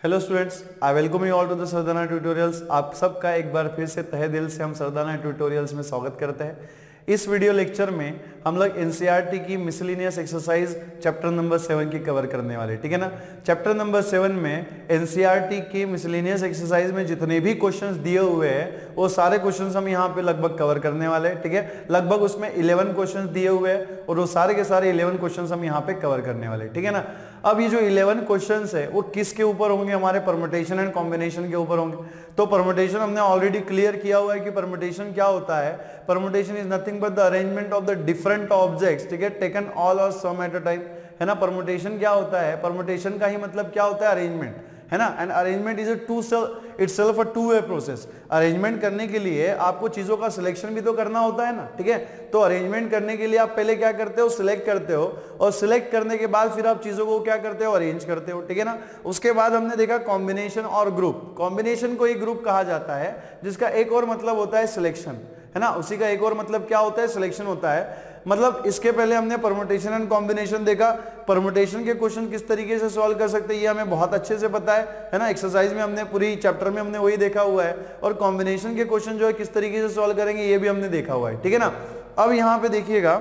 Hello students, I welcome you all to the Sardana tutorials. आप सबका एक बार फिर से तहे दिल से हम सरदाना ट्यूटोरियल्स में स्वागत करते हैं। इस वीडियो लेक्चर में हम लोग एनसीईआरटी की मिसलेनियस एक्सरसाइज चैप्टर नंबर 7 की कवर करने वाले, ठीक है ना। चैप्टर नंबर 7 में एनसीईआरटी की मिसलेनियस एक्सरसाइज में जितने भी क्वेश्चंस दिए हुए हैं वो सारे क्वेश्चंस हम यहाँ पे लगभग कवर करने वाले हैं, ठीक है। लगभग उसमें 11 क्वेश्चंस दिए हुए हैं और वो सारे के सारे 11 क्वेश्चंस हम यहाँ पे कवर करने वाले, ठीक है ना। अब ये जो 11 क्वेश्चंस है वो किसके ऊपर होंगे? हमारे परमुटेशन एंड कॉम्बिनेशन के ऊपर होंगे। तो परमुटेशन हमने ऑलरेडी क्लियर किया हुआ है कि परमुटेशन क्या होता है। Permutation is nothing but the arrangement of the different objects, ठीक है, टेकन ऑल और सम एट अ टाइम, है ना। परमुटेशन क्या होता है? परमुटेशन का ही मतलब क्या होता है? अरेंजमेंट, है ना। And arrangement is itself a two way process. Arrangement करने के लिए आपको चीजों का सिलेक्शन भी तो करना होता है ना, ठीक है। तो अरेंजमेंट करने के लिए आप पहले क्या करते हो? सिलेक्ट करते हो, और सिलेक्ट करने के बाद फिर आप चीजों को क्या करते हो? अरेंज करते हो, ठीक है ना। उसके बाद हमने देखा कॉम्बिनेशन और ग्रुप। कॉम्बिनेशन को एक ग्रुप कहा जाता है जिसका एक और मतलब होता है सिलेक्शन, है ना। उसी का एक और मतलब क्या होता है? सिलेक्शन होता है। मतलब इसके पहले हमने परमुटेशन एंड कॉम्बिनेशन देखा। परमुटेशन के क्वेश्चन किस तरीके से सॉल्व कर सकते हैं ये हमें बहुत अच्छे से पता है ना। एक्सरसाइज में हमने पूरी चैप्टर में हमने वही देखा हुआ है। और कॉम्बिनेशन के क्वेश्चन जो है किस तरीके से सॉल्व करेंगे ये भी हमने देखा हुआ है, ठीक है ना। अब यहां पे देखिएगा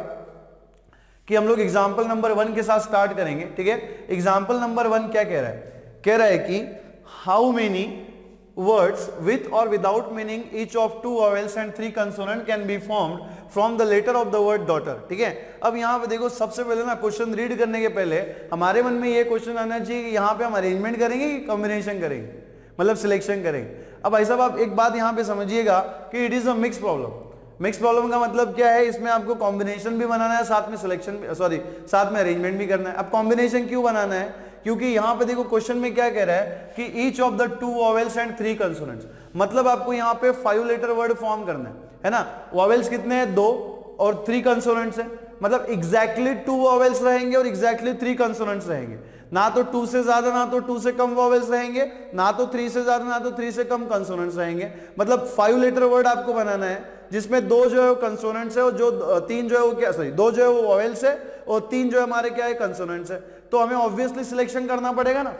कि हम लोग एग्जाम्पल नंबर 1 के साथ स्टार्ट करेंगे, ठीक है। एग्जाम्पल नंबर 1 क्या कह रहा है? कह रहा है कि how many words with or without meaning each of 2 vowels and 3 consonant can be formed from the letter of the word daughter, ठीक है। अब यहाँ पे देखो, सबसे पहले ना क्वेश्चन रीड करने के पहले हमारे मन में ये क्वेश्चन आना चाहिए कि यहाँ पे हम अरेंजमेंट करेंगे कि कॉम्बिनेशन करेंगे, मतलब सिलेक्शन करेंगे। अब भाई साहब आप एक बात यहाँ पे समझिएगा कि it is a mix problem. Mix problem का मतलब क्या है? इसमें आपको कॉम्बिनेशन भी बनाना है, साथ में सिलेक्शन, साथ में अरेंजमेंट भी करना है। अब कॉम्बिनेशन क्यों बनाना है? क्योंकि यहां पे देखो क्वेश्चन में क्या कह रहा है कि each of the 2 vowels and 3 consonants, मतलब आपको यहां पे 5 लेटर वर्ड फॉर्म करना है ना। वॉवेल्स कितने हैं? 2, और 3 कंसोनेंट्स है, मतलब एग्जैक्टली 2 वॉवेल्स रहेंगे और एग्जैक्टली 3 कंसोनेंट्स रहेंगे। ना तो 2 से ज्यादा ना तो 2 से कम वॉवेल्स रहेंगे, ना तो 3 से ज्यादा ना तो 3 से कम कंसोनेंट्स रहेंगे। मतलब 5 लेटर वर्ड आपको बनाना है जिसमें 2 जो है वो कंसोनेंट्स है और जो 3 जो है वो क्या, 2 जो है वो वॉवेल्स है और 3 जो हमारे क्या है? कंसोनेंट्स है। तो हमें ऑब्वियसली सिलेक्शन करना पड़ेगा ना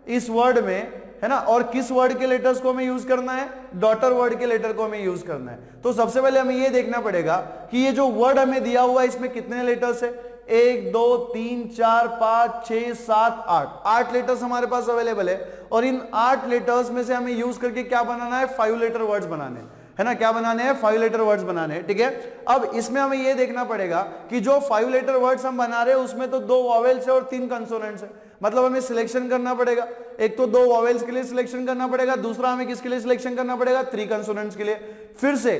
इस वर्ड में, है ना। और किस वर्ड के लेटर्स को हमें यूज करना है? डॉटर वर्ड के लेटर को हमें यूज करना है। तो सबसे पहले हमें ये देखना पड़ेगा कि ये जो वर्ड हमें दिया हुआ है इसमें कितने लेटर्स है? 1 2 3 4 5 6 7 8 लेटर्स हमारे पास अवेलेबल है। और इन 8 लेटर्स में से हमें यूज करके क्या बनाना है? 5 लेटर वर्ड्स बनाने, है ना। क्या बनाने हैं? 5 लेटर वर्ड्स बनाने हैं, ठीक है। अब इसमें हमें यह देखना पड़ेगा कि जो 5 लेटर वर्ड्स हम बना रहे हैं उसमें तो 2 वॉवेल्स है और 3 कंसोनेंट्स है। मतलब हमें सिलेक्शन करना पड़ेगा। एक तो 2 वॉवेल्स के लिए सिलेक्शन करना पड़ेगा, दूसरा हमें किसके लिए सिलेक्शन करना पड़ेगा? 3 कंसोनेंट्स के लिए। फिर से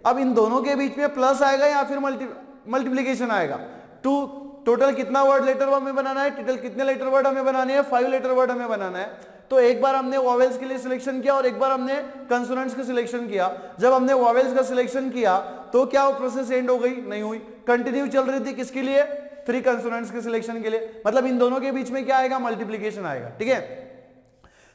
अब इन दोनों के बीच में प्लस आएगा या फिर मल्टीप्लीकेशन आएगा। टोटल कितना वर्ड लेटर हमें बनाना है? टोटल कितने लेटर वर्ड हमें बनाने हैं? 5 लेटर वर्ड हमें बनाना है। तो एक बार हमने वॉवेल्स के लिए सिलेक्शन किया और एक बार हमने कंसोनेंट्स का सिलेक्शन किया। जब हमने वॉवेल्स का सिलेक्शन किया तो क्या वो प्रोसेस एंड हो गई? नहीं हुई, कंटिन्यू चल रही थी। किसके लिए? 3 कंसोनेंट्स के सिलेक्शन के लिए। मतलब इन दोनों के बीच में क्या आएगा? मल्टीप्लीकेशन आएगा, ठीक है।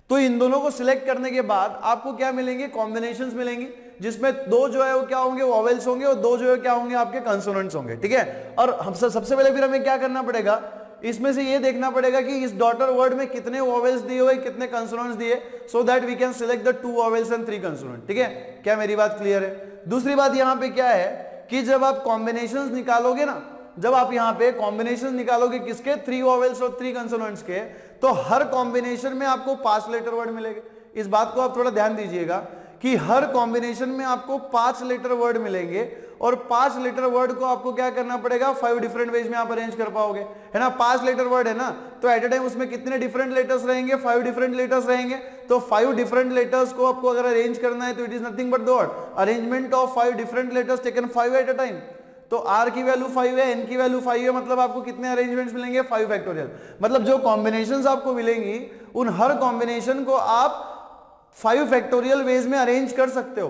तो इन दोनों को सिलेक्ट करने के बाद आपको क्या मिलेंगे? कॉम्बिनेशंस मिलेंगी, जिसमें 2 जो है वो क्या होंगे? वॉवेल्स होंगे और 2 जो है क्या होंगे? आपके कंसोनेंट्स होंगे, ठीक है। और हम सबसे पहले फिर हमें क्या करना पड़ेगा? इसमें से ये देखना पड़ेगा कि इस डॉटर वर्ड में कितने वॉवेल्स दिए हुए, कितने कंसोनेंट्स दिए, so that we can select the 2 vowels and 3 consonant, ठीक है। क्या मेरी बात क्लियर है? दूसरी बात यहां पे क्या है कि जब आप कॉम्बिनेशंस निकालोगे ना, जब आप यहां पे कॉम्बिनेशंस निकालोगे किसके? 3 वॉवेल्स और 3 कंसोनेंट्स के, तो हर कॉम्बिनेशन में आपको 5 लेटर वर्ड मिलेंगे। इस बात को आप थोड़ा ध्यान दीजिएगा कि हर कॉम्बिनेशन में आपको 5 लेटर वर्ड मिलेंगे और 5 लेटर वर्ड को आपको क्या करना पड़ेगा? 5 डिफरेंट वेज में आप अरेंज कर पाओगे, है ना। 5 लेटर वर्ड है ना, तो एट ए टाइम उसमें कितने डिफरेंट लेटर्स रहेंगे? 5 डिफरेंट लेटर्स रहेंगे। तो 5 डिफरेंट लेटर्स को आपको अगर अरेंज करना है तो it is nothing but the arrangement of 5 different letters taken 5 at a time. तो R की वैल्यू 5 है, N की वैल्यू 5 है, मतलब आपको कितने अरेंजमेंट्स मिलेंगे? 5 फैक्टोरियल। मतलब जो कॉम्बिनेशंस आपको मिलेंगी उन हर कॉम्बिनेशन को आप 5 फैक्टोरियल वेज में अरेंज कर सकते हो,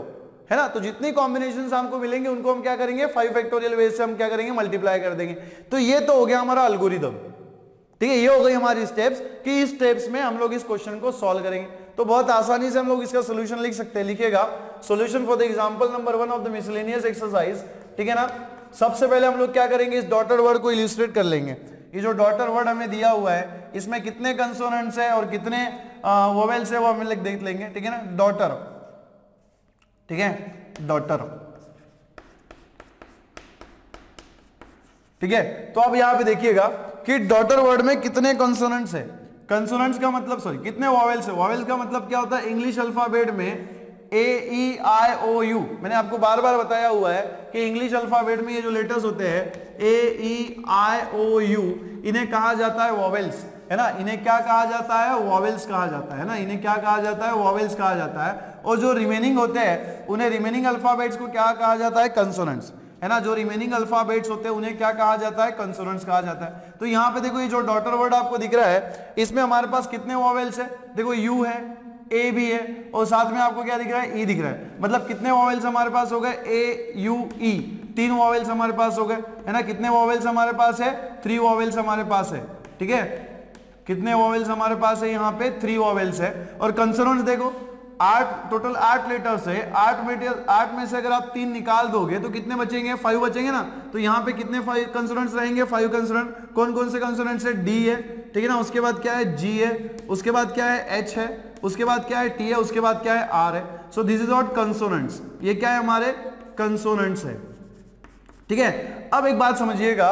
है ना। तो जितनी कॉम्बिनेशंस हमको मिलेंगे उनको हम क्या करेंगे? 5 फैक्टोरियल वेज से हम क्या करेंगे? मल्टीप्लाई कर देंगे। तो ये तो हो गया हमारा एल्गोरिथम, ठीक है। ये हो गई हमारी स्टेप्स कि इस स्टेप्स में हम लोग इस क्वेश्चन को सॉल्व करेंगे। तो बहुत आसानी से हम लोग इसका सोल्यूशन लिख सकते हैं। लिखिएगा solution for the example number 1 of the miscellaneous exercise, ठीक है ना। सबसे पहले हम लोग क्या करेंगे? इस डॉटर वर्ड को इलिस्ट्रेट कर लेंगे। ये जो डॉटर वर्ड हमें दिया हुआ है इसमें कितने कंसोनेंट्स है और कितने वोवेल्स है वो हम देख लेंगे, ठीक है ना, डॉटर, ठीक है, डॉटर, ठीक है। तो अब यहां पे देखिएगा कि डॉटर वर्ड में कितने कंसोनेंट्स है, कंसोनेंट्स का मतलब सॉरी कितने वोवेल्स है, वोवेल्स का मतलब क्या होता है, इंग्लिश अल्फाबेट में A-E-I-O-U, मैंने आपको बार बार बताया हुआ है कि इंग्लिश अल्फाबेट में ये जो लेटर्स होते हैं A-E-I-O-U, इन्हें कहा जाता है वोवेल्स, है ना, इन्हें क्या कहा जाता है, वोवेल्स कहा जाता है ना, इन्हें क्या कहा जाता है, वोवेल्स कहा जाता है। और जो रिमेनिंग होते हैं उन्हें रिमेनिंग अल्फाबेट्स को क्या कहा जाता है, कंसोनेंट्स, है ना, जो रिमेनिंग अल्फाबेट्स होते हैं उन्हें क्या कहा जाता है, कंसोनेंट्स कहा जाता है। तो यहाँ पे देखो ये जो डॉटर वर्ड आपको दिख रहा है इसमें हमारे पास कितने वोवेल्स है, देखो यू है, ए भी है और साथ में आपको क्या दिख रहा है, ई दिख रहा है, मतलब कितने वोवेल्स हमारे पास हो गए, ए यू ई, 3 वोवेल्स हमारे पास हो गए, है ना। कितने वोवेल्स हमारे पास है, 3 वोवेल्स हमारे पास है, ठीक है, कितने वोवेल्स हमारे पास है, यहाँ पे 3 वोवेल्स है। और कंसोनेंट्स देखो 8, टोटल 8 लेटर्स है, 8 में से अगर आप 3 निकाल दोगे तो कितने बचेंगे, 5 बचेंगे ना। तो यहाँ पे कितने 5 कंसोनेंट्स रहेंगे, 5 कंसोनेंट। कौन कौन से कंसोनेंट्स है, डी है, ठीक है ना, उसके बाद क्या है, जी है, उसके बाद क्या है, एच है, उसके बाद क्या है, टी है, उसके बाद क्या है, आर है। So this is what consonants, ये क्या है हमारे कंसोनेंट्स है, ठीक है। अब एक बात समझिएगा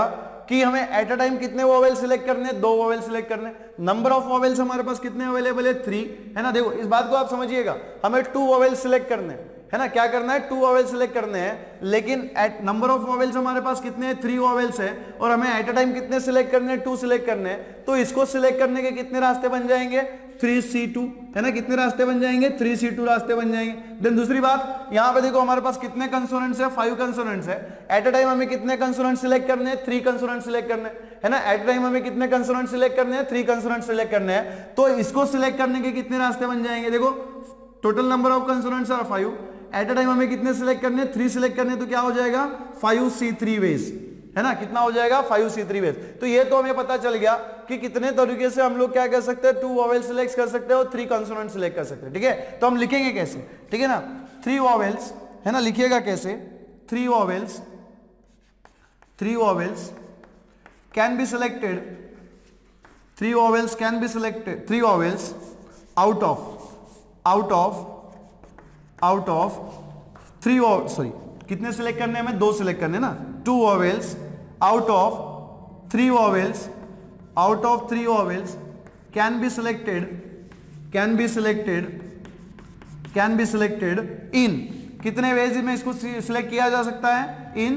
कि हमें एट अ टाइम कितने वोवेल सिलेक्ट करने, 2 वोवेल सिलेक्ट करने, नंबर ऑफ वोवेल्स हमारे पास कितने अवेलेबल है, 3, है ना। देखो इस बात को आप समझिएगा, हमें 2 वोवेल सिलेक्ट करने, है ना, क्या करना है, 2 वोवेल सिलेक्ट करने हैं, लेकिन एट नंबर ऑफ वोवेल्स हमारे पास कितने हैं, 3 वोवेल्स है, और हमें एट अ टाइम कितने सिलेक्ट करने हैं, 2 सिलेक्ट करने हैं। तो इसको सिलेक्ट करने के कितने रास्ते बन जाएंगे, 3C2, है ना, कितने रास्ते बन जाएंगे, 3C2 रास्ते बन जाएंगे। देन दूसरी बात, यहां पे देखो हमारे पास कितने कंसोनेंट्स है, 5 कंसोनेंट्स है। एट अ टाइम हमें कितने कंसोनेंट्स सिलेक्ट करने हैं, 3 कंसोनेंट्स सिलेक्ट करने, है ना। एट अ टाइम हमें कितने कंसोनेंट्स सिलेक्ट करने हैं, 3 कंसोनेंट्स सिलेक्ट करने हैं। तो इसको सिलेक्ट करने के कितने रास्ते बन जाएंगे, देखो total number of consonants are 5, at a time हमें कितने सिलेक्ट करने हैं, 3 सिलेक्ट करने, तो क्या हो जाएगा, 5C3 वेज, है ना, कितना हो जाएगा, 5C3 वेज। तो ये तो हमें पता चल गया कि कितने तरीके से हम लोग क्या कर सकते हैं, 2 वोवेल सिलेक्ट कर सकते हैं और 3 कंसोनेंट सिलेक्ट कर सकते हैं, ठीक है। तो हम लिखेंगे कैसे, ठीक है ना, 3 वोवेल्स, है ना, लिखिएगा कैसे, 3 vowels can be selected, 3 vowels can be selected, 3 vowels out of 3 sorry कितने सिलेक्ट करने हमें, 2 सिलेक्ट करने ना, 2 vowels out of 3 vowels can be selected in कितने वेज में इसको सिलेक्ट किया जा सकता है, in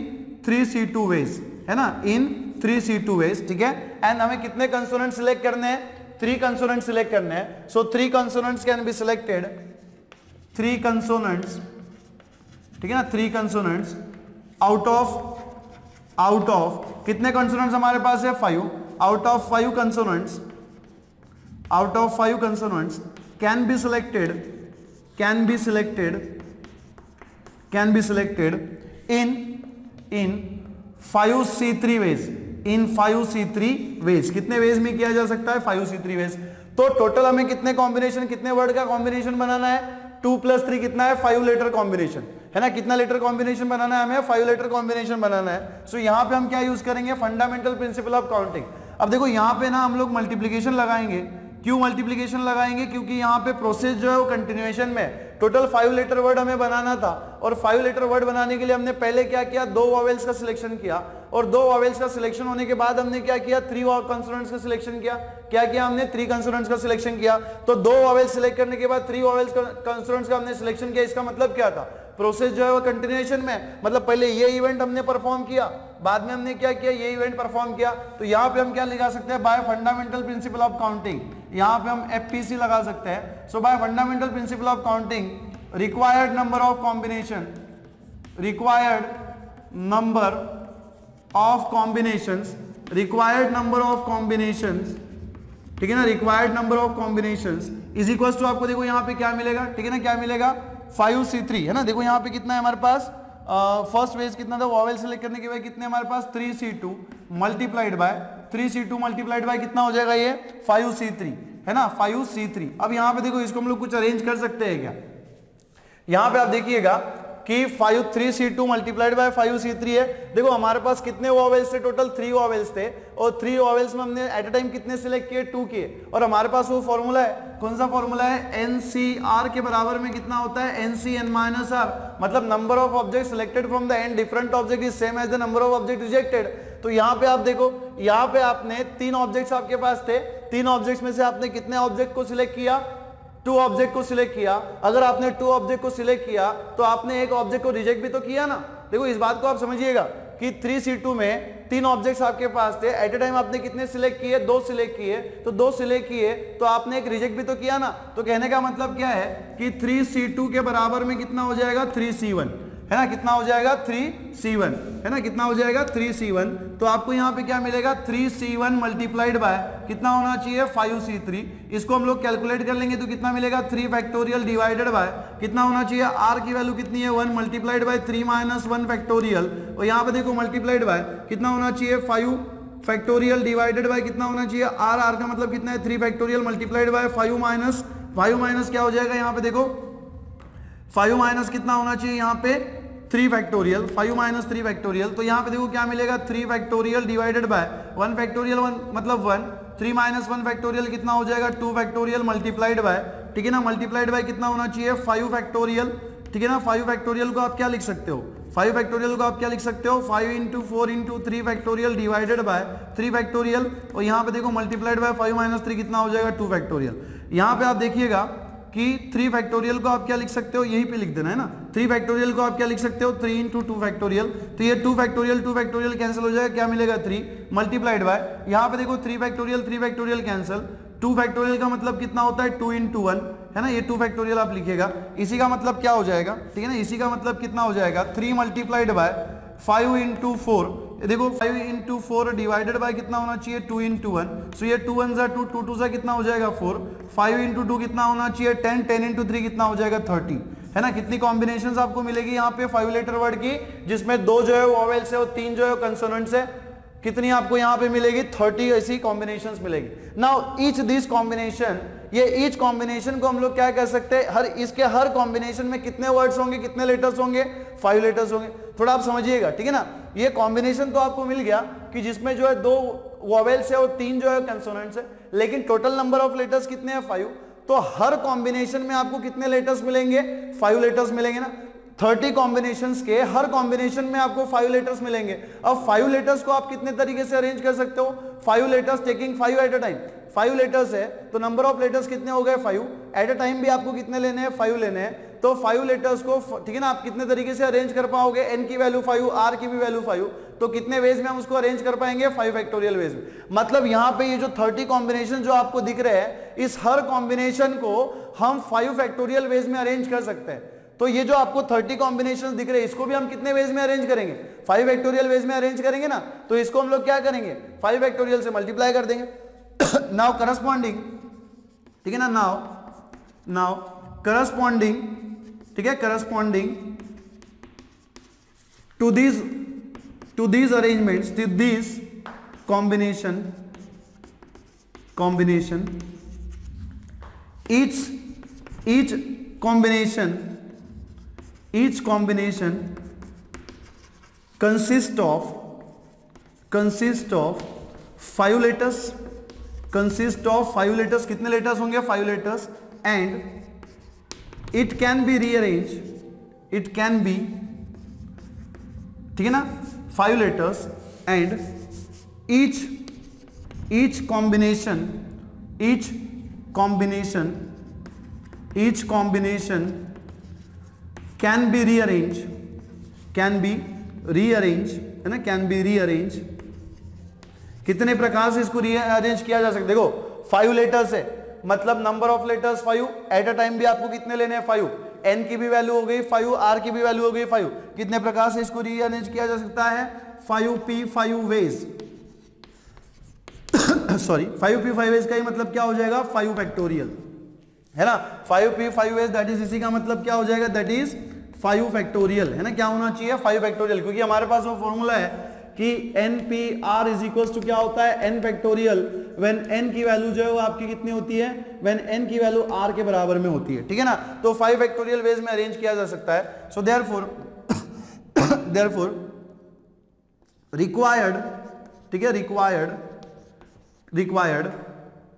3C2 वेज, है ना, in 3C2 वेज, ठीक है। एंड हमें कितने कंसोनेंट सिलेक्ट करने हैं, 3 कंसोनेंट सिलेक्ट करने हैं। So 3 consonants can be selected, 3 consonants, ठीक है ना, 3 कंसोनेंट्स आउट ऑफ कितने कंसोनेंट्स हमारे पास है, 5, out of 5 consonants can be selected in 5C3 ways, in 5C3 ways, कितने वेज में किया जा सकता है, 5C3 वेज। तो टोटल हमें कितने कॉम्बिनेशन, कितने वर्ड का कॉम्बिनेशन बनाना है, 2 + 3 कितना है, 5 लेटर कॉम्बिनेशन, है ना। कितना लेटर कॉम्बिनेशन बनाना है हमें, 5 लेटर कॉम्बिनेशन बनाना है। सो यहां पे हम क्या यूज करेंगे, फंडामेंटल प्रिंसिपल ऑफ काउंटिंग। अब देखो यहां पे ना हम लोग मल्टीप्लिकेशन लगाएंगे, क्यों मल्टीप्लिकेशन लगाएंगे, क्योंकि यहाँ पे प्रोसेस जो है वो कंटिन्यूएशन में, टोटल 5 लेटर वर्ड हमें बनाना था, और 5 लेटर वर्ड बनाने के लिए हमने पहले क्या किया, 2 वोवेल्स का सिलेक्शन किया, और 2 वोवेल्स का सिलेक्शन होने के बाद हमने क्या किया, 3 कंसोनेंट्स का सिलेक्शन किया। क्या किया हमने, 3 कंसोनेंट्स का सिलेक्शन किया। तो 2 वोवेल्स सिलेक्ट करने के बाद 3 वोवेल्स कंसोनेंट्स का हमने सिलेक्शन किया। इसका मतलब क्या था, प्रोसेस जो है वो कंटिन्यूएशन में, मतलब पहले ये इवेंट हमने परफॉर्म किया, बाद में हमने क्या किया, ये इवेंट परफॉर्म किया। तो यहाँ पे हम क्या लगा सकते हैं, by fundamental principle of counting, यहाँ पे हम FPC लगा सकते हैं। So by fundamental principle of counting, required number of combinations, ठीक है ना, required number of combinations is equal to, आपको देखो यहाँ पे क्या मिलेगा, ठीक है ना, क्या मिलेगा, 5C3, है ना। देखो यहाँ पे कितना है हमारे पास, फर्स्ट वेज कितना था, वोवेल सेलेक्ट करने के बाद कितने हमारे पास, 3C2 मल्टीप्लाइड बाय कितना हो जाएगा, ये 5C3, है ना, 5C3। अब यहाँ पे देखो इसको हम लोग कुछ अरेंज कर सकते हैं क्या, यहाँ पे आप देखिएगा कि 3C2 मल्टीप्लाइड बाय 5C3 है। देखो हमारे पास कितने वॉवेल्स थे, टोटल 3 वॉवेल्स थे और 3 वॉवेल्स में हमने एट अ टाइम कितने सिलेक्ट किए, 2 किए। और हमारे पास वो फॉर्मूला है, कौन सा फॉर्मूला है, NCR के बराबर में कितना होता है, NCN-R, मतलब number of object selected from the N different object is same as the number of object rejected. तो यहाँ पे आप देखो, यहाँ पे आपने 3 ऑब्जेक्ट्स आपके पास थे, 3 ऑब्जेक्ट्स में से आपने कितने ऑब्जेक्ट को सिलेक्ट किया, 2 ऑब्जेक्ट को सिलेक्ट किया। अगर आपने 2 ऑब्जेक्ट को सिलेक्ट किया तो आपने एक ऑब्जेक्ट को रिजेक्ट भी तो किया ना। देखो इस बात को आप समझिएगा कि 3C2 में 3 ऑब्जेक्ट्स आपके पास थे, एट ए टाइम आपने कितने सिलेक्ट किए, 2 सिलेक्ट किए। तो 2 सिलेक्ट किए तो आपने एक रिजेक्ट भी तो किया ना। तो कहने का मतलब क्या है कि 3C2 के बराबर में कितना हो जाएगा, 3C1, है ना, कितना हो जाएगा, 3C1, है ना, कितना हो जाएगा, 3C1। तो आपको यहाँ पे क्या मिलेगा, 3C1 मल्टीप्लाइड बाय कितना होना चाहिए, 5C3। इसको हम लोग कैलकुलेट कर लेंगे तो कितना मिलेगा, 3 फैक्टोरियल डिवाइडेड बाय कितना होना चाहिए, R की वैल्यू कितनी है, 1 मल्टीप्लाइड बाय 3 माइनस 1 फैक्टोरियल। और यहाँ पे देखो मल्टीप्लाइड बाय कितना होना चाहिए, 5 फैक्टोरियल डिवाइडेड बाय कितना होना चाहिए, R का मतलब कितना है, 3 फैक्टोरियल मल्टीप्लाइड बाय 5 माइनस क्या हो जाएगा, यहाँ पे देखो 5 माइनस कितना होना चाहिए, यहाँ पे 3 फैक्टोरियल, 5 माइनस 3 फैक्टोरियल। तो यहाँ पे देखो क्या मिलेगा, 3 फैक्टोरियल डिवाइडेड बाय 1 फैक्टोरियल, 1 मतलब 1, 3 माइनस 1 फैक्टोरियल कितना हो जाएगा, 2 फैक्टोरियल मल्टीप्लाइड बाय, ठीक है ना, मल्टीप्लाइड बाय कितना होना चाहिए, 5 फैक्टोरियल, ठीक है ना। 5 फैक्टोरियल को आप क्या लिख सकते हो, 5 फैक्टोरियल को आप क्या लिख सकते हो, 5 into 4 into 3 factorial divided by 3 factorial. और यहाँ पे देखो मल्टीप्लाइड बाय 5 माइनस 3 कितना हो जाएगा, 2 फैक्टोरियल। यहाँ पे आप देखिएगा कि 3 फैक्टोरियल को आप क्या लिख सकते हो, यहीं पे लिख देना है ना, 3 फैक्टोरियल को आप क्या लिख सकते हो, 3 इंटू 2 फैक्टोरियल। तो ये 2 फैक्टोरियल कैंसिल हो जाएगा, क्या मिलेगा, 3 मल्टीप्लाइड बाय, यहाँ पे देखो 3 फैक्टोरियल कैंसिल, 2 फैक्टोरियल का मतलब कितना होता है, 2 इंटू 1, है ना, ये 2 फैक्टोरियल आप लिखिएगा। इसी का मतलब क्या हो जाएगा, ठीक है ना, इसी का मतलब कितना हो जाएगा, 3 मल्टीप्लाइड बाय 5 इंटू 4, देखो 5 इंटू 4 डिवाइडेड बाय कितना होना चाहिए, 2 इंटू 1। सो ये 2 1 2, 2 2 कितना हो जाएगा, 4, 5 इंटू 2 कितना होना चाहिए, 10, 10 इंटू 3 कितना हो जाएगा, 30, है ना। कितनी कॉम्बिनेशंस आपको मिलेगी यहाँ पे 5 लेटर वर्ड की, जिसमें 2 जो है वोवेल्स है और 3 जो है कंसोनेंट्स है। कितनी आपको यहाँ पे मिलेगी, 30 ऐसी कॉम्बिनेशंस मिलेगी। नाउ ईच दिस कॉम्बिनेशन, ये ईच कॉम्बिनेशन को हम लोग क्या कह सकते हैं, इसके हर कॉम्बिनेशन में कितने वर्ड्स होंगे, कितने लेटर्स होंगे, 5 लेटर्स होंगे। थोड़ा आप समझिएगा, ठीक है ना। ये कॉम्बिनेशन तो आपको मिल गया कि जिसमें जो है 2 वोवेल्स है और 3 जो है कंसोनेंट्स है, लेकिन टोटल नंबर ऑफ लेटर्स कितने हैं, 5। तो हर कॉम्बिनेशन में आपको कितने लेटर्स मिलेंगे, 5 लेटर्स मिलेंगे ना। 30 कॉम्बिनेशंस के हर कॉम्बिनेशन में आपको 5 लेटर्स मिलेंगे। अब 5 लेटर्स को आप कितने तरीके से अरेंज कर सकते हो, 5 letters taking 5 at a time. 5 letters है तो नंबर ऑफ लेटर्स कितने हो गए, 5। एट अ टाइम भी आपको कितने लेने हैं, 5 लेने हैं। तो 5 लेटर्स को, ठीक है ना, आप कितने तरीके से अरेंज कर पाओगे, n की वैल्यू 5, r की भी वैल्यू 5, तो कितने वेज में हम उसको अरेंज कर पाएंगे, 5 फैक्टोरियल वेज में। मतलब यहाँ पे ये जो 30 कॉम्बिनेशन जो आपको दिख रहे हैं, इस हर कॉम्बिनेशन को हम 5 फैक्टोरियल वेज में अरेंज कर सकते हैं। तो ये जो आपको 30 कॉम्बिनेशन दिख रहे हैं, इसको भी हम कितने वेज में अरेंज करेंगे, 5 फैक्टोरियल वेज में अरेंज करेंगे ना। तो इसको हम लोग क्या करेंगे, 5 फैक्टोरियल से मल्टीप्लाई कर देंगे। नाउ करस्पॉन्डिंग, ठीक है ना, नाउ करस्पॉन्डिंग, ठीक है, corresponding to these arrangements, to this combination, each combination consists of 5 letters, कितने लेटर्स होंगे, 5 letters, and it can be rearranged, ठीक है ना, 5 letters, and each combination can be rearranged, है ना, can be rearranged। कितने प्रकार से इसको रीअरेंज किया जा सकता है, देखो 5 लेटर्स है, मतलब number of letters 5, at a time भी आपको कितने लेने हैं, 5, n की भी वैल्यू हो गई 5, r की भी वैल्यू हो गई 5। कितने प्रकार से इसको रीअरेंज किया जा सकता है, 5p5 veg, sorry 5p5 veg का ही मतलब क्या हो जाएगा, 5 फैक्टोरियल, है ना। 5p5 वेज दैट इज, इसी का मतलब क्या हो जाएगा, दैट इज 5 फैक्टोरियल, है ना। क्या होना चाहिए, 5 फैक्टोरियल, क्योंकि हमारे पास वो फॉर्मूला है कि N P R is equal to क्या होता है, एन फैक्टोरियल व्हेन एन की वैल्यू जो है वो आपकी कितनी होती है, व्हेन एन की वैल्यू आर के बराबर में होती है, ठीक है ना। तो 5 फैक्टोरियल वेज में अरेंज किया जा सकता है। सो देयरफॉर रिक्वायर्ड, ठीक है, रिक्वायर्ड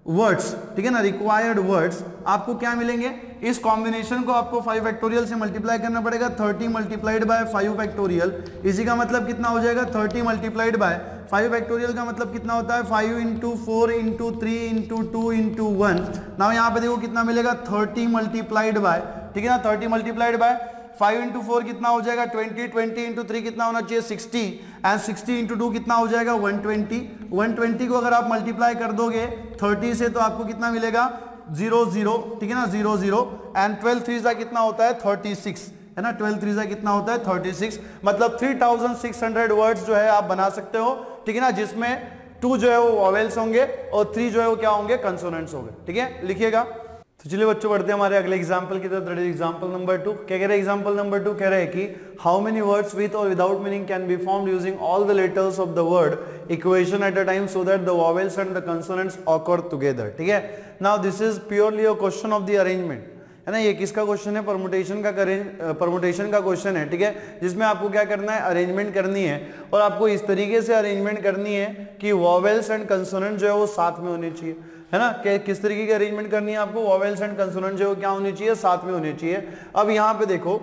वर्ड्स, ठीक है ना, रिक्वायर्ड वर्ड्स आपको क्या मिलेंगे, इस कॉम्बिनेशन को आपको 5 फैक्टोरियल से मल्टीप्लाई करना पड़ेगा। 30 मल्टीप्लाइड बाय 5 फैक्टोरियल, इसी का मतलब कितना हो जाएगा, 30 मल्टीप्लाइड बाय 5 फैक्टोरियल का मतलब कितना होता है, 5 into 4 into 3 into 2 into 1। Now यहाँ पे देखो कितना मिलेगा, 30 मल्टीप्लाइड बाय, ठीक है ना, 30 मल्टीप्लाइड बाय 5 इंटू 4 कितना हो जाएगा 20, 20 इंटू 3 कितना होना चाहिए 60, एंड 60 इंटू 2 कितना हो जाएगा 120। 120 को अगर आप मल्टीप्लाई कर दोगे 30 से तो आपको कितना मिलेगा 0 0, ठीक है ना, 0 0, एंड 12 3 सा कितना होता है 36, है ना, 12 3 सा कितना होता है 36, मतलब 3600 वर्ड्स जो है आप बना सकते हो, ठीक है ना, जिसमें 2 जो है वो वॉवेल्स होंगे और 3 जो है वो क्या होंगे, कंसोनेंट्स होंगे, ठीक है, लिखिएगा। तो चलिए बच्चों बढ़ते हैं हमारे अगले एग्जांपल की तरफ। That is example number 2। क्या कह रहे हैं एग्जांपल नंबर 2, कह रहे हैं कि हाउ मेनी वर्ड्स विद और without meaning can be formed using all the letters of the word equation eight a time so that the vowels and the consonants occur together, ठीक है। Now this is purely a question of the arrangement, है ना, ये किसका question है, permutation का question है, ठीक है, जिसमें आपको क्या करना है, अरेंजमेंट करनी है, और आपको इस तरीके से अरेंजमेंट करनी है कि वॉवेल्स एंड कंसोनेंट जो है वो साथ में होने चाहिए, है ना। किस तरीके की अरेंजमेंट करनी है आपको, वॉवेल्स एंड कंसोनेंट जो क्या होनी चाहिए, साथ में होने चाहिए। अब यहाँ पे देखो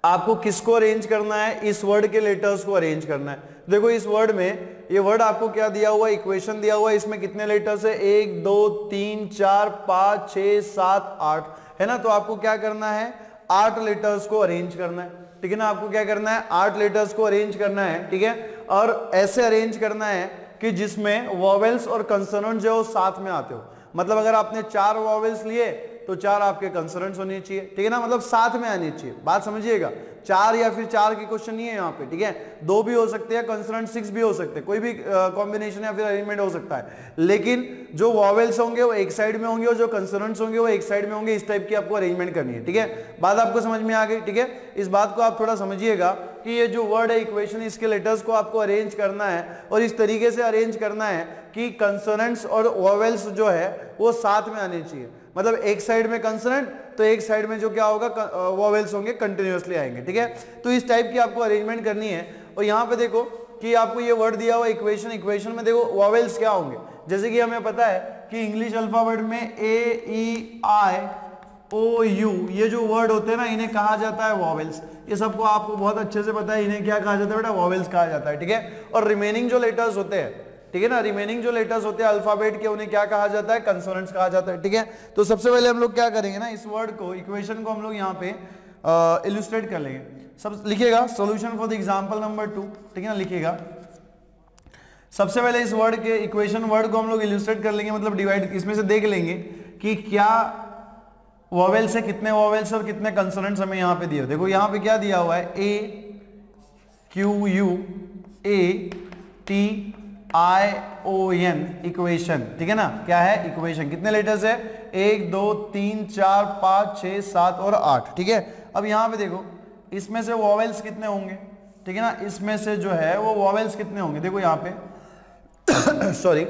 आपको किसको अरेंज करना है, इस वर्ड के लेटर्स को अरेंज करना है। देखो इस वर्ड में, ये वर्ड आपको क्या दिया हुआ है, इक्वेशन दिया हुआ है, इसमें कितने लेटर्स है, 1 2 3 4 5 6 7 8, है ना। तो आपको क्या करना है, 8 लेटर्स को अरेंज करना है, ठीक है ना, आपको क्या करना है, 8 लेटर्स को अरेंज करना है, ठीक है, और ऐसे अरेंज करना है कि जिसमें वॉवेल्स और कंसोनेंट जो साथ में आते हो। मतलब अगर आपने 4 वॉवेल्स लिए तो 4 आपके कंसोनेंट्स होने चाहिए, ठीक है ना, मतलब साथ में आने चाहिए, बात समझिएगा। 4 या फिर 4 की क्वेश्चन नहीं है यहाँ पे, ठीक है, 2 भी हो सकते हैं, कंसोनेंट 6 भी हो सकते हैं, कोई भी कॉम्बिनेशन या फिर अरेंजमेंट हो सकता है, लेकिन जो वॉवेल्स होंगे वो एक साइड में होंगे और जो कंसोनेंट्स होंगे वो एक साइड में होंगे। इस टाइप की आपको अरेंजमेंट करनी है, ठीक है, बात आपको समझ में आ गई, ठीक है। इस बात को आप थोड़ा समझिएगा कि ये जो वर्ड है इक्वेशन, इसके लेटर्स को आपको अरेंज करना है और इस तरीके से अरेंज करना है कि कंसोनेंट्स और वॉवेल्स जो है वो साथ में आने चाहिए। मतलब एक साइड में कंसोनेंट तो एक साइड में जो क्या होगा, वॉवेल्स होंगे, कंटिन्यूअसली आएंगे, ठीक है। तो इस टाइप की आपको अरेंजमेंट करनी है। और यहाँ पे देखो कि आपको ये वर्ड दिया हुआ इक्वेशन, इक्वेशन में देखो वॉवेल्स क्या होंगे, जैसे कि हमें पता है कि इंग्लिश अल्फाबेट में A-E-I-O-U ये जो वर्ड होते हैं ना, इन्हें कहा जाता है वॉवेल्स। ये सबको आपको बहुत अच्छे से पता है, इन्हें क्या कहा जाता है बेटा, वॉवेल्स कहा जाता है, ठीक है। और रिमेनिंग जो लेटर्स होते हैं, ठीक है ना, रिमेनिंग जो लेटर्स होते हैं अल्फाबेट के, उन्हें क्या कहा जाता है, कंसोनेंट्स कहा जाता है, ठीक है। तो सबसे पहले हम लोग क्या करेंगे ना, इस वर्ड को, इक्वेशन को हम लोग यहाँ पे इलुस्ट्रेट कर लेंगे। सब लिखिएगा, solution for the example number 2, ठीक है ना, लिखिएगा। सबसे पहले इस वर्ड के इक्वेशन वर्ड को हम लोग इलुस्ट्रेट कर लेंगे, मतलब डिवाइड, इसमें से देख लेंगे कि क्या वॉवेल्स है, कितने वॉवेल्स और कितने कंसोनेंट्स हमें यहाँ पे दिए। देखो यहाँ पे क्या दिया हुआ है, A-Q-U-A-T-I-O-N इक्वेशन, ठीक है ना, क्या है इक्वेशन, कितने लेटर्स है, 1 2 3 4 5 6 7 और 8, ठीक है। अब यहाँ पे देखो इसमें से वॉवेल्स कितने होंगे, ठीक है ना, इसमें से जो है वो वॉवेल्स कितने होंगे। देखो यहाँ पे सॉरी,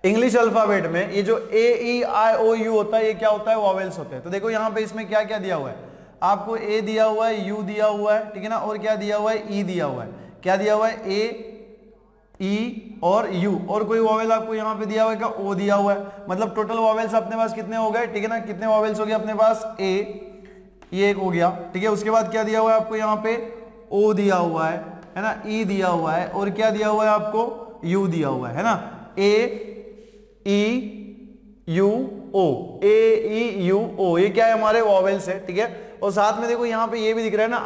इंग्लिश अल्फाबेट में ये जो A-E-I-O-U होता है, ये क्या होता है, वॉवेल्स होते हैं। तो देखो यहाँ पे इसमें क्या क्या दिया हुआ है, आपको A दिया हुआ है, U दिया हुआ है, ठीक है ना, और क्या दिया हुआ है, E दिया हुआ है। क्या दिया हुआ है, A, E और U, और कोई वॉवेल आपको यहाँ पे दिया हुआ है क्या, O दिया हुआ है। मतलब टोटल वॉवेल्स अपने पास कितने हो गए, ठीक है ना, कितने वॉवेल्स हो गए अपने पास, A, ये एक हो गया, ठीक है। उसके बाद क्या दिया हुआ है आपको यहाँ पे, O दिया हुआ है ना, E दिया हुआ है, और क्या दिया हुआ है आपको, U दिया हुआ है ना, A-E-U-O, A-E-U-O, ये क्या है, हमारे वॉवेल्स है, ठीक है। और साथ में देखो यहाँ पे ये भी दिख रहा है ना,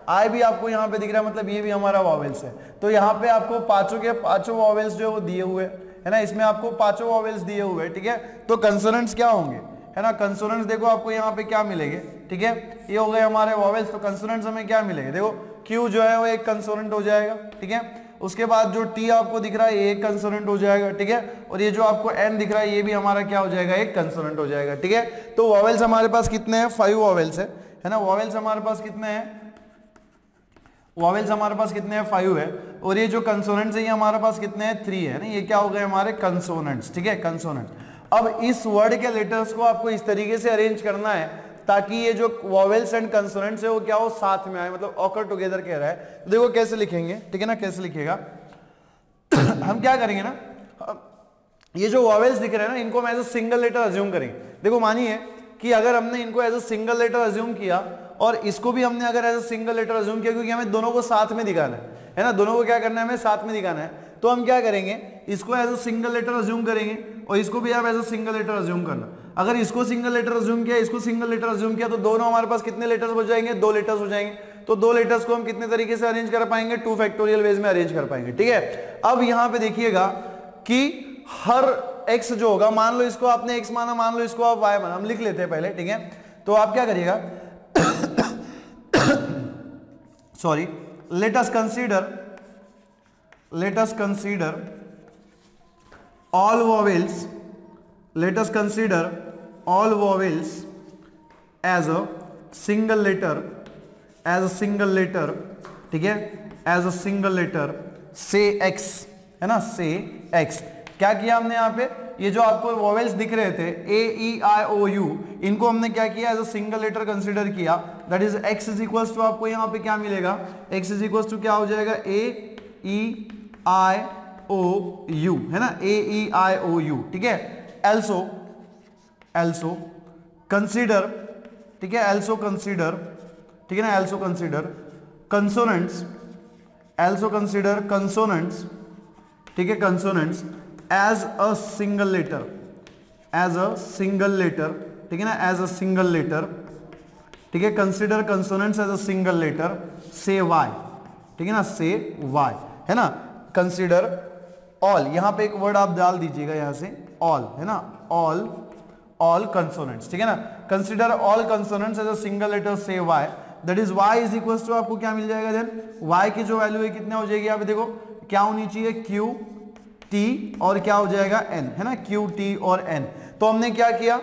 आई भी आपको यहाँ पे दिख रहा है, मतलब ये भी हमारा वॉवेल्स है। तो यहाँ पे आपको पांचों के पांचों वॉवेल्स जो है वो दिए हुए है ना, इसमें आपको पांचों वॉवेल्स दिए हुए हैं, ठीक है। तो कंसोनेंट्स क्या होंगे, है ना, कंसोनेंट्स देखो आपको यहाँ पे क्या मिलेंगे, ठीक है, ये हो गए हमारे वॉवेल्स। तो कंसोनेंट्स हमें क्या मिलेंगे, देखो Q जो है वो एक कंसोनेंट हो जाएगा, ठीक है। उसके बाद जो T आपको दिख रहा है ये एक कंसोनेंट हो जाएगा, ठीक है। और ये जो आपको N दिख रहा है ये भी हमारा क्या हो जाएगा, एक कंसोनेंट हो जाएगा, ठीक है। तो वॉवेल्स हमारे पास कितने हैं, 5 वॉवेल्स है ना। वॉवेल्स हमारे पास कितने हैं, वॉवेल्स हमारे पास कितने हैं 5 है, और ये जो कंसोनेंट्स है ये हमारे पास कितने हैं 3 है ना, ये क्या हो गए हमारे कंसोनेंट्स, ठीक है कंसोनेंट। अब इस वर्ड के लेटर्स को आपको इस तरीके से अरेंज करना है ताकि ये जो वॉवेल्स एंड कंसोनेंट्स है वो क्या हो साथ में आए, मतलब ऑकर टुगेदर कह रहा है। देखो कैसे लिखेंगे, ठीक है ना, कैसे लिखेगा हम क्या करेंगे ना, ये जो वॉवेल्स दिख रहे हैं ना इनको हम as a single letter assume करेंगे। देखो मानिए कि अगर हमने इनको as a single letter assume किया और इसको भी हमने अगर as a single letter assume किया, क्योंकि हमें दोनों को साथ में दिखाना है ना, दोनों को क्या करना है हमें साथ में दिखाना है, तो हम क्या करेंगे इसको as a single letter assume करेंगे और इसको भी आप as a single letter assume करना। अगर इसको सिंगल लेटर अज्यूम किया, इसको सिंगल लेटर अज्यूम किया, तो दोनों हमारे पास कितने लेटर्स हो जाएंगे, 2 लेटर्स हो जाएंगे। तो 2 लेटर्स को हम कितने तरीके से अरेंज कर पाएंगे, 2 फैक्टोरियल वेज में अरेंज कर पाएंगे, ठीक है। अब यहां पे देखिएगा कि हर x जो होगा, मान लो इसको आपने x माना, मान लो इसको आप y माना, हम लिख लेते हैं पहले, ठीक है। तो आप क्या करिएगा sorry, let us consider all vowels, let us consider all vowels as a single letter, ठीक है, as a single letter, say x, है ना, say x। क्या किया हमने यहाँ पे, ये जो आपको वॉवेल्स दिख रहे थे ए ई आई ओ यू, इनको हमने क्या किया as a single letter consider किया, that is x is equals to, आपको यहाँ पे क्या मिलेगा, x इज इक्वल्स टू क्या हो जाएगा, ए ई आई ओ यू, है ना, ए ई आई ओ यू, ठीक है। एल्सो कंसीडर, ठीक है, एल्सो कंसीडर, ठीक है ना, also consider consonants, also consider consonants, ठीक है, consonants as a single letter, as a single letter, ठीक है ना, एज अ सिंगल लेटर, ठीक है, consider consonants as a single letter, say Y, ठीक है ना, से वाई, है ना, कंसीडर ऑल, यहां पे एक वर्ड आप डाल दीजिएगा यहां से ऑल, है ना, ऑल कंसोनेंट्स, ठीक है ना, consider all consonants as a single letter, say Y, that is y is equals to, आपको क्या मिल जाएगा देन, y की जो वैल्यू है कितना हो जाएगी, आप देखो क्या होनी चाहिए, q t और क्या हो जाएगा n, है ना, q t और n। तो हमने क्या किया,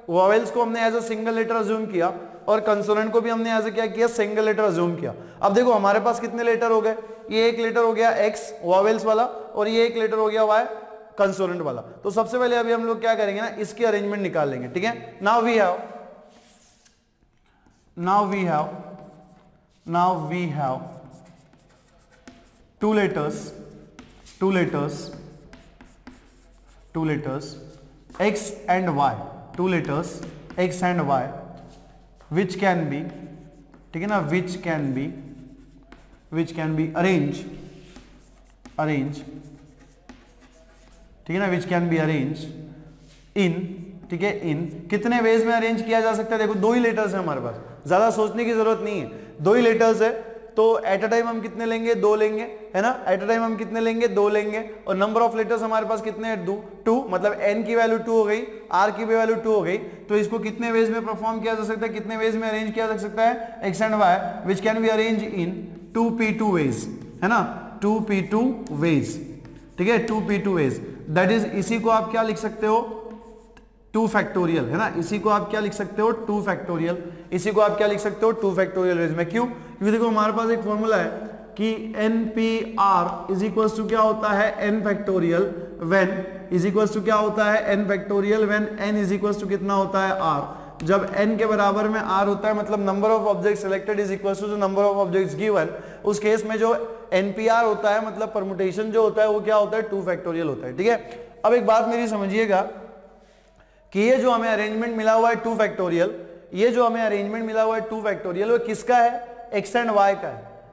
वॉवेल्स को हमने as a single letter assume किया और कंसोनेंट को भी हमने एज अ क्या किया, सिंगल लेटर अज्यूम किया। अब देखो हमारे पास कितने लेटर हो गए, ये एक लेटर हो गया x वॉवेल्स वाला और ये एक लेटर हो गया y कंसोनेंट वाला। तो सबसे पहले अभी हम लोग क्या करेंगे ना, इसकी अरेंजमेंट निकाल लेंगे, ठीक है। Now we have two letters x and y, two letters x and y which can be, ठीक है ना, which can be arrange, ठीक है ना, which can be arranged in, ठीक है, इन कितने वेज में अरेंज किया जा सकता है, देखो 2 ही लेटर्स है हमारे पास, ज्यादा सोचने की जरूरत नहीं है, 2 ही लेटर्स है, तो एट अ टाइम हम कितने लेंगे, 2 लेंगे, है ना, एट अ टाइम हम कितने लेंगे, 2 लेंगे, और नंबर ऑफ लेटर्स हमारे पास कितने हैं, 2, मतलब n की वैल्यू 2 हो गई, r की वैल्यू 2 हो गई, तो इसको कितने वेज में परफॉर्म किया जा सकता है, कितने वेज में अरेंज किया जा सकता है, x and y which can be arrange in 2p2 ways, है ना, 2p2 वेज, ठीक है, 2p2 वेज, दैट इज, इसी को आप क्या लिख सकते हो, 2 फैक्टोरियल, है ना, इसी को आप क्या लिख सकते हो, 2 फैक्टोरियल, इसी को आप क्या लिख सकते हो, 2 फैक्टोरियल वेज में। क्यों, क्योंकि देखो हमारे पास एक फॉर्मूला है कि npr इज इक्वल्स टू क्या होता है, n factorial when is equals to क्या होता है, n factorial when n is equals to कितना होता है, r। जब n के बराबर में r होता है, मतलब number of object selected is equals to number of objects given, उस केस में जो npr होता है, मतलब परमुटेशन जो होता है वो क्या होता है, 2 फैक्टोरियल होता है, ठीक है। अब एक बात मेरी समझिएगा कि ये जो हमें अरेंजमेंट मिला हुआ है 2 फैक्टोरियल, ये जो हमें अरेंजमेंट मिला हुआ है 2 फैक्टोरियल, वो किसका है, x एंड y का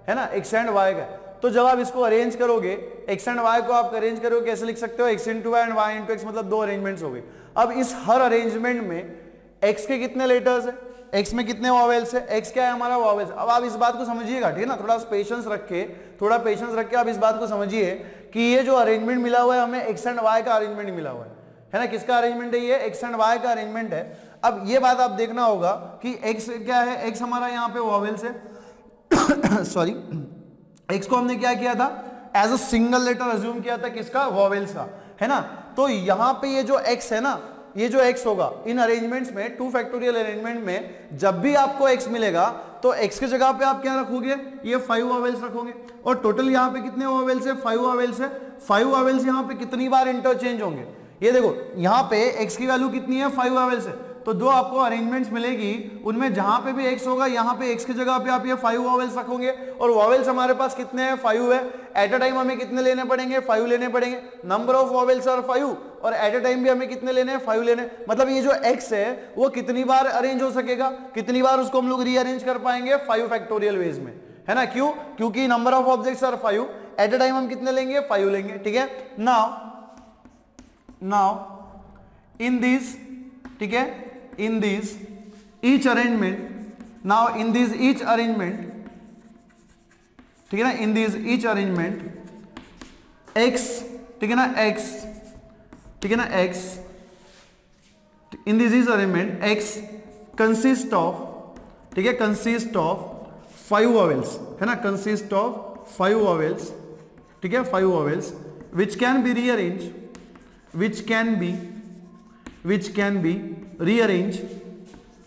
है ना, x एंड y का। तो जब आप इसको अरेंज करोगे, x एंड y को आप अरेंज करोगे, कैसे लिख सकते हो, x into y and y into x, मतलब 2 अरेंजमेंट्स हो गए। अब इस हर अरेंजमेंट में x के कितने लेटर्स है, x में कितने वॉवेल्स है, x क्या है हमारा वॉवेल्स। अब आप इस बात को समझिएगा, ठीक है ना, थोड़ा पेशेंस रख के आप इस बात को समझिए कि ये जो अरेंजमेंट मिला हुआ है हमें, x एंड y का अरेंजमेंट मिला हुआ है ना, किसका अरेंजमेंट है ये, x एंड y का अरेंजमेंट है। अब ये बात आप देखना होगा कि x क्या है, x हमारा यहाँ पे वॉवेल्स है सॉरी, x को हमने क्या किया था, as a single letter assume किया था, किसका, वॉवेल्स का, है ना। तो यहाँ पे ये जो x है ना, ये जो x होगा इन अरेंजमेंट्स में, 2 फैक्टोरियल अरेंजमेंट में, जब भी आपको x मिलेगा तो x की जगह पे आप क्या रखोगे, ये 5 वॉवेल्स रखोगे और टोटल यहाँ पे कितने वॉवेल्स है, 5 वॉवेल्स है। 5 वॉवेल्स यहाँ पे कितनी बार इंटरचेंज होंगे, ये देखो यहाँ पे x की वैल्यू कितनी है, 5 वॉवेल्स है, तो दो आपको अरेंजमेंट्स मिलेगी, उनमें जहां पे भी x होगा यहाँ पे x की जगह पे आप ये 5 वॉवेल्स रखोगे और वॉवेल्स हमारे पास कितने हैं, 5 है। एट अ टाइम हमें कितने लेने पड़ेंगे, 5 लेने पड़ेंगे। नंबर ऑफ वॉवेल्स आर 5 और एट अ टाइम भी हमें कितने लेने हैं, 5 लेने। मतलब ये जो x है वो कितनी बार अरेंज हो सकेगा, कितनी बार उसको हम लोग रीअरेंज कर पाएंगे, 5 फैक्टोरियल वेज में, है ना। क्यों, क्योंकि number of objects are 5, at a time हम कितने लेंगे, 5 लेंगे, ठीक है। नाउ इन दिस, ठीक है, in this each arrangement, now in this each arrangement, ठीक है ना, in this each arrangement x, ठीक है ना, x, ठीक है ना, x, in this each arrangement x consist of, ठीक है, consist of 5 vowels, है ना, consist of 5 vowels, ठीक है, 5 vowels which can be rearranged, which can be rearrange,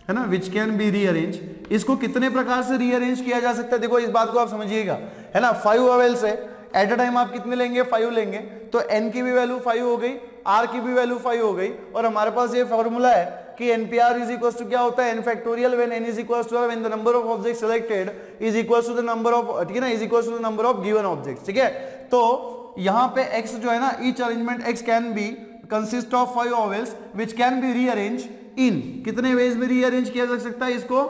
है ना, विच कैन बी रीअरेंज। इसको कितने प्रकार से रीअरेंज किया जा सकता है, देखो इस बात को आप समझिएगा, है ना। 5 वॉवेल्स है, एट अ टाइम आप कितने लेंगे, 5 लेंगे, तो n की भी वैल्यू 5 हो गई, r की भी वैल्यू 5 हो गई और हमारे पास ये फॉर्मूला है कि npr इज इक्वल टू क्या होता है, n factorial when n is equal to when the number of object selected is equal to the number of, ठीक है ना, is equal to the number of given objects, ठीक है। तो यहाँ पे x जो है ना, each arrangement x can be consist of 5 vowels which can be rearrange in, कितने वेज में रीअरेंज किया जा सकता है इसको,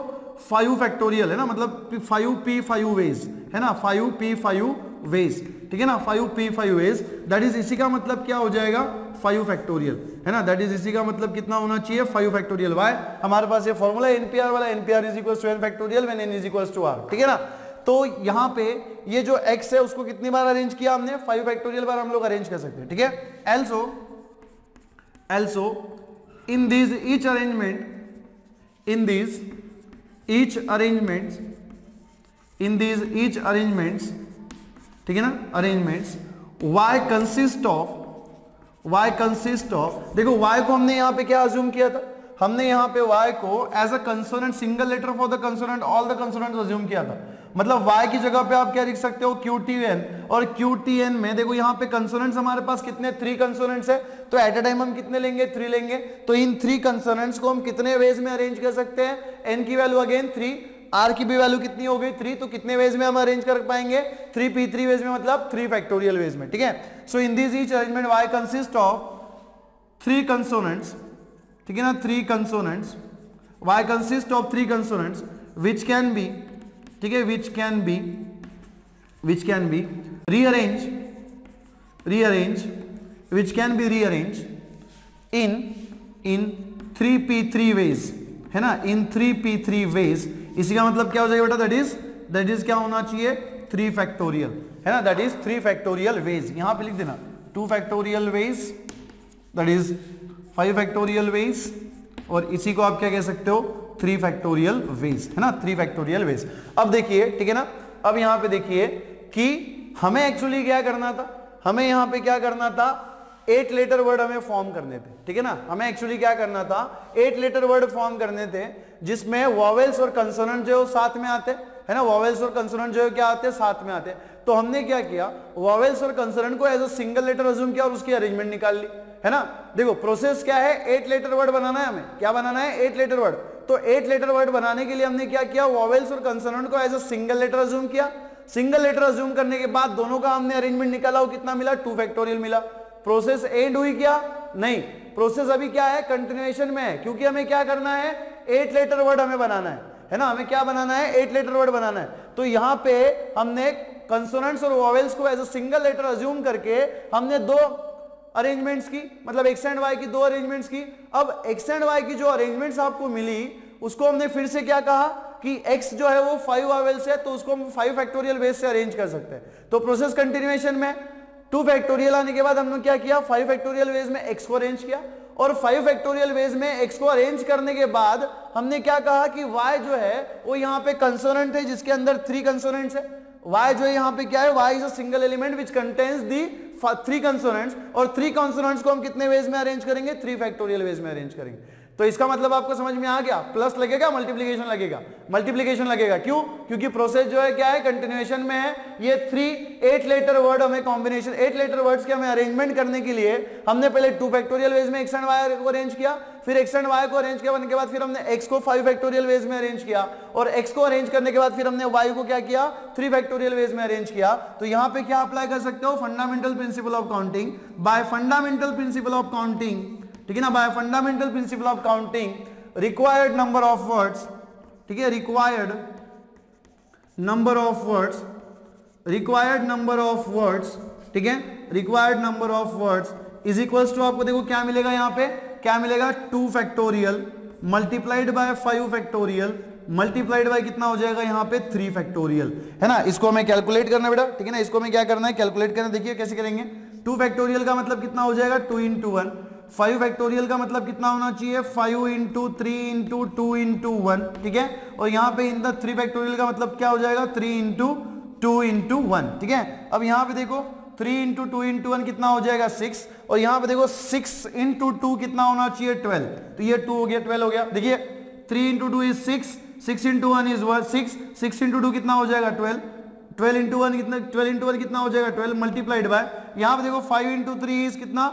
5 फैक्टोरियल, है ना, मतलब 5p5 वेज, है ना, 5p5 वेज, ठीक है ना, 5p5 वेज, दैट इज, इसी का मतलब क्या हो जाएगा, 5 फैक्टोरियल, है ना, दैट इज, इसी का मतलब कितना होना चाहिए, 5 फैक्टोरियल। वाई, हमारे पास ये फॉर्मूला एनपीआर वाला, NPR is equal to n factorial when n is equal to r, ठीक है ना। तो यहाँ पे ये जो x है उसको कितनी बार अरेंज किया हमने, 5 फैक्टोरियल बार हम लोग अरेंज कर सकते हैं, ठीक है। Also in these each arrangement, in these each arrangements, in these each arrangements, ठीक है ना, arrangements y consist of, देखो y को हमने यहाँ पे क्या अज्यूम किया था, हमने यहाँ पे y को as a consonant, single letter for the consonant, all the consonants assume किया था। मतलब y की जगह पे आप क्या लिख सकते हो, QTN, और QTN में देखो यहाँ पे कंसोनेंट्स हमारे पास कितने, 3 कंसोनेंट्स है, तो एट अ टाइम हम कितने लेंगे, 3 लेंगे। तो इन 3 कंसोनेंट्स को हम कितने वेज में अरेंज कर सकते हैं, n की वैल्यू अगेन 3, r की भी वैल्यू कितनी हो गई 3, तो कितने वेज में हम अरेंज कर पाएंगे, 3p3 वेज में, मतलब 3 फैक्टोरियल वेज में, ठीक है। So in this each arrangement y consist of 3 consonants, ठीक है ना, 3 consonants, y consist of 3 consonants which can be, ठीक है, which can be rearranged, which can be rearranged in 3p3 ways, है ना, in 3p3 ways। इसी का मतलब क्या हो जाएगा बेटा, that is क्या होना चाहिए, 3 फैक्टोरियल, है ना, that is 3 फैक्टोरियल वेज। यहां पे लिख देना 2 factorial veg, that is 5 factorial veg, और इसी को आप क्या कह सकते हो, 3 फैक्टोरियल वेज, है ना, 3 फैक्टोरियल वेज। अब देखिए, ठीक है ना, अब यहां पे देखिए कि हमें एक्चुअली क्या करना था, हमें यहां पे क्या करना था, 8 लेटर वर्ड हमें फॉर्म करने थे, ठीक है ना। हमें एक्चुअली क्या करना था, 8 लेटर वर्ड फॉर्म करने थे जिसमें वॉवेल्स और कंसोनेंट जो साथ में आते, है ना, वॉवेल्स और कंसोनेंट जो क्या आते हैं, साथ में आते। तो हमने क्या किया, वॉवेल्स और कंसोनेंट को as a single letter assume किया और उसकी अरेंजमेंट निकाल ली, है ना। देखो प्रोसेस क्या है, 8 लेटर वर्ड बनाना है हमें, क्या बनाना है, 8 लेटर वर्ड। तो 8 लेटर वर्ड बनाने के लिए हमने क्या किया, वॉवेल्स और कंसोनेंट को as a single letter assume किया। सिंगल लेटर अज्यूम करने के बाद दोनों का हमने अरेंजमेंट निकाला, वो कितना मिला, 2 फैक्टोरियल मिला। प्रोसेस एंड हुई क्या, नहीं, प्रोसेस अभी क्या है, कंटिन्यूएशन में है, क्योंकि हमें क्या करना है, 8 लेटर वर्ड हमें बनाना है ना, हमें क्या बनाना है, 8 लेटर वर्ड बनाना है। तो यहां पे हमने कंसोनेंट्स और वॉवेल्स को as a single letter assume करके हमने 2 अरेंजमेंट्स की, मतलब एक्स एंड वाई की 2 अरेंजमेंट्स की। अब एक्स एंड वाई की जो अरेंजमेंट्स आपको मिली उसको हमने फिर से क्या कहा कि x जो है वो 5 वॉवेल्स है, तो उसको हम 5 फैक्टोरियल वेज से अरेंज कर सकते हैं। तो प्रोसेस कंटिन्यूएशन में 2 फैक्टोरियल आने के बाद हमने क्या किया, 5 फैक्टोरियल वेज में x को अरेंज किया, और 5 फैक्टोरियल वेज में x को अरेंज करने के बाद हमने क्या कहा कि y जो है वो यहाँ पे कंसोनेंट है जिसके अंदर 3 कंसोनेंट्स है। y जो है यहाँ पे क्या है, y is a single element which contains the 3 consonants, और 3 कंसोनेंट्स को हम कितने वेज में अरेंज करेंगे, 3 फैक्टोरियल वेज में अरेंज करेंगे। तो इसका मतलब आपको समझ में आ गया, प्लस लगेगा मल्टीप्लीकेशन लगेगा, मल्टीप्लीकेशन लगेगा। क्यों? क्योंकि प्रोसेस जो है क्या है, कंटिन्यूएशन में है। ये 8 लेटर वर्ड हमें कॉम्बिनेशन, 8 लेटर वर्ड्स के हमें अरेंजमेंट करने के लिए हमने पहले 2 फैक्टोरियल वेज में एक्स एंड वाई को अरेंज किया, फिर एक्स एंड वाई को अरेंज किया के बाद फिर हमने एक्स को 5 फैक्टोरियल वेज में अरेंज किया, और एक्स को अरेंज करने के बाद फिर हमने वाई को क्या किया, 3 फैक्टोरियल वेज में अरेंज किया। तो यहां पे क्या अप्लाई कर सकते हो, fundamental principle of counting. By fundamental principle of counting, ठीक है ना, by fundamental principle of counting required number of words, ठीक है, required number of words, required number of words, ठीक है, required number of words is equals to, आपको देखो क्या मिलेगा, यहां पे क्या मिलेगा, 2 factorial multiplied by 5 factorial multiplied by कितना हो जाएगा यहाँ पे 3 फैक्टोरियल, है ना। इसको हमें कैलकुलेट करना है बेटा, ठीक है ना, इसको हमें क्या करना है, कैलकुलेट करना। देखिए कैसे करेंगे, 2 फैक्टोरियल का मतलब कितना हो जाएगा, 2 into 1। 5 फैक्टोरियल का मतलब कितना होना चाहिए, 5 into 3 into 2 into 1, ठीक है। और यहाँ पे इन द 3 फैक्टोरियल का मतलब क्या हो जाएगा, 3 into 2 into 1, ठीक है। अब यहाँ पे देखो 3 into 2 into 1 कितना हो जाएगा, 6, और यहाँ पे देखो 6 into 2 कितना होना चाहिए, 12, तो ये 2 हो गया, 12 हो गया। देखिए 3 into 2 is 6, 6 into 1 is 6, 6 into 2 कितना हो जाएगा, 12, 12 into 1 कितना, 12 into 1 कितना हो जाएगा, 12 मल्टीप्लाइड बाय, यहाँ पे देखो 5 into 3 is कितना,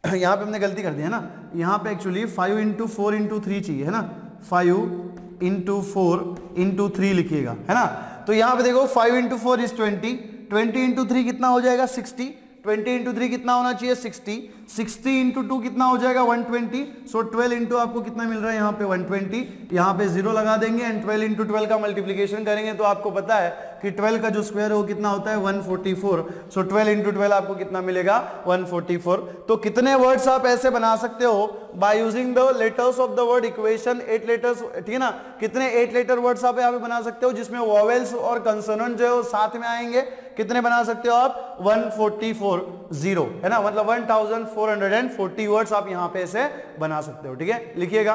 यहाँ पे हमने गलती कर दी है ना, यहाँ पे एक्चुअली 5 into 4 into 3 चाहिए, है ना, 5 into 4 into 3 लिखिएगा, है ना। तो यहाँ पे देखो 5 into 4 is 20, 20 into 3 कितना हो जाएगा, 60, 20 into 3 कितना होना चाहिए, 60, 60 into 2 कितना हो जाएगा, 120। सो 12 into आपको कितना मिल रहा है यहाँ पे 120, यहाँ पे 0 लगा देंगे एंड 12 into 12 का मल्टीप्लीकेशन करेंगे तो आपको पता है कि 12 का जो स्क्वायर है वो कितना होता है, 144। सो 12 into 12 आपको कितना मिलेगा, 144। तो कितने वर्ड्स आप ऐसे बना सकते हो by using the letters of the word equation, 8 letters, ठीक है ना। कितने 8 लेटर वर्ड्स आप यहाँ पे बना सकते हो जिसमें वॉवेल्स और कंसोनेंट जो है वो साथ में आएंगे। कितने बना सकते हो आप, 144, है ना, मतलब 1440 वर्ड्स आप यहाँ पे ऐसे बना सकते हो, ठीक है, लिखिएगा।